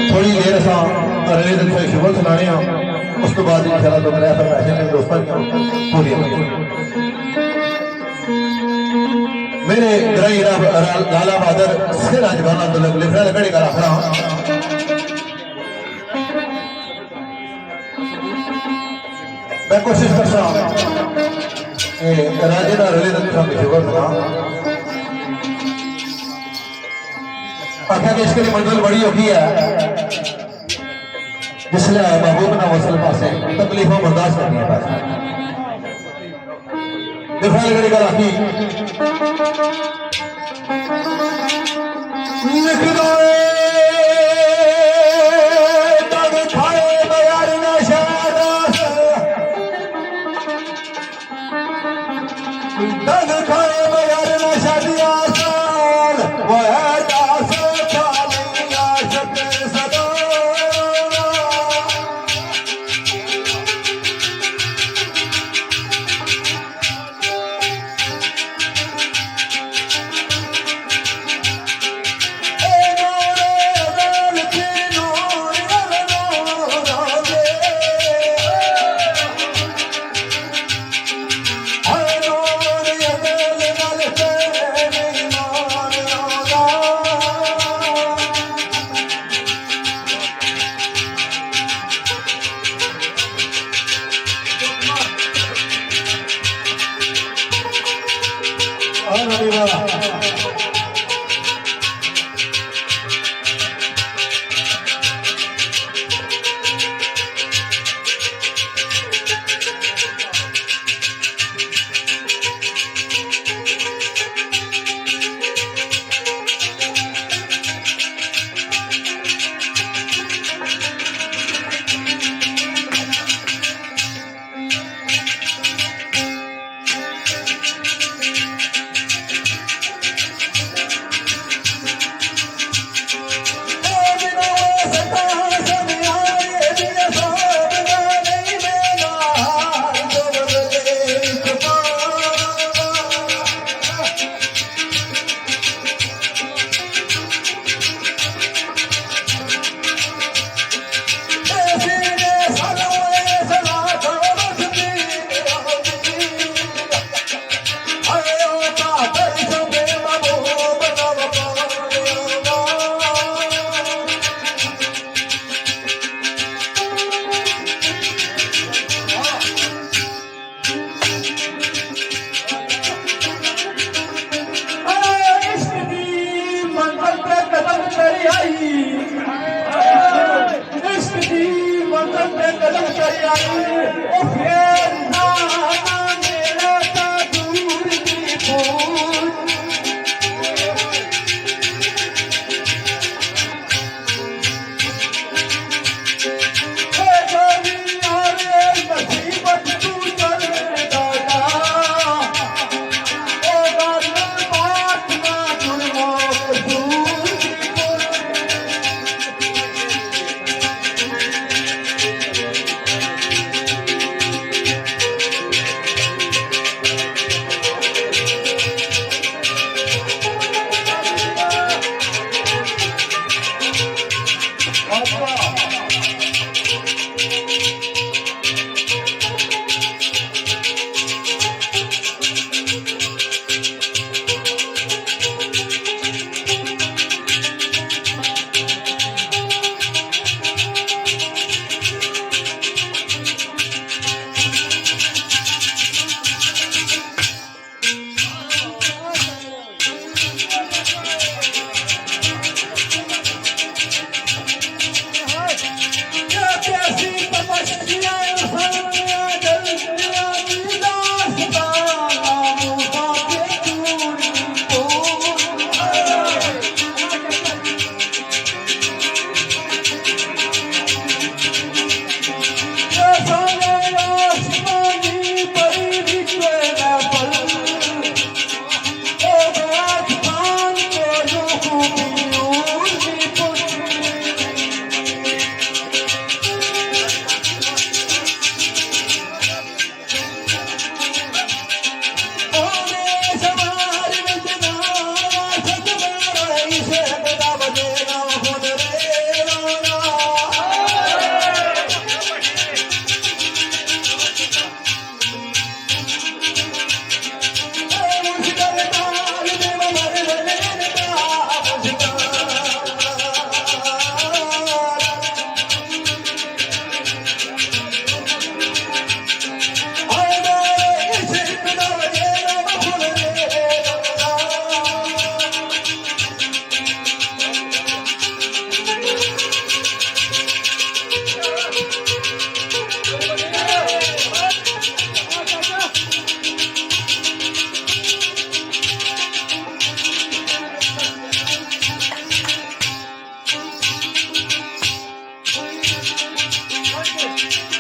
थोड़ी देर अस रले दिन शुभल सुनाने उस तो बाद इंशाअल्लाह तो मेरे फरमाइशें मेरे दोस्तों की पूरी मेरे ग्राई लाला बहादुर सिर अज बना लिखने लकड़ी का रखना मैं कोशिश कर रहा राजे का रले दिन शुभल सुना आख्या कि इसके लिए मंजिल बड़ी होगी है जिसले महबूब ना वसल पासे तकलीफों बर्दाश्त करनी है पास देखा लकड़ी का राखी लिख दो तग खाए बयार ना शादास तग खाए बयार ना शादिया साल वो है Thank